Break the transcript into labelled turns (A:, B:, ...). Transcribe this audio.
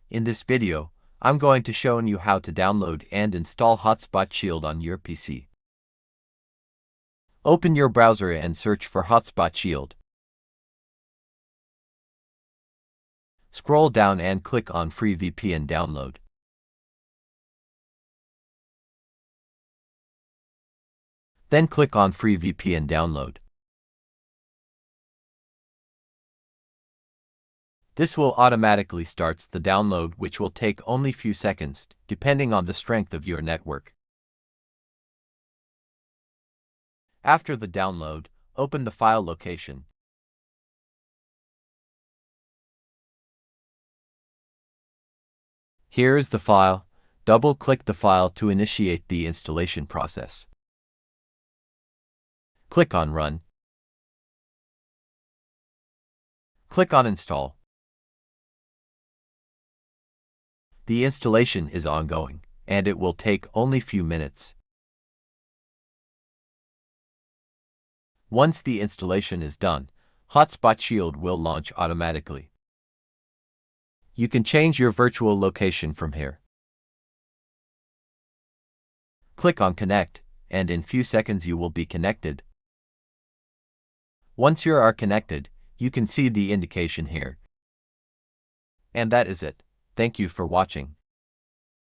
A: In this video, I'm going to show you how to download and install Hotspot Shield on your PC. Open your browser and search for Hotspot Shield. Scroll down and click on Free VPN Download. Then click on Free VPN Download. This will automatically start the download, which will take only few seconds, depending on the strength of your network. After the download, open the file location. Here is the file. Double-click the file to initiate the installation process. Click on Run. Click on Install. The installation is ongoing, and it will take only few minutes. Once the installation is done, Hotspot Shield will launch automatically. You can change your virtual location from here. Click on Connect, and in few seconds you will be connected. Once you are connected, you can see the indication here. And that is it. Thank you for watching.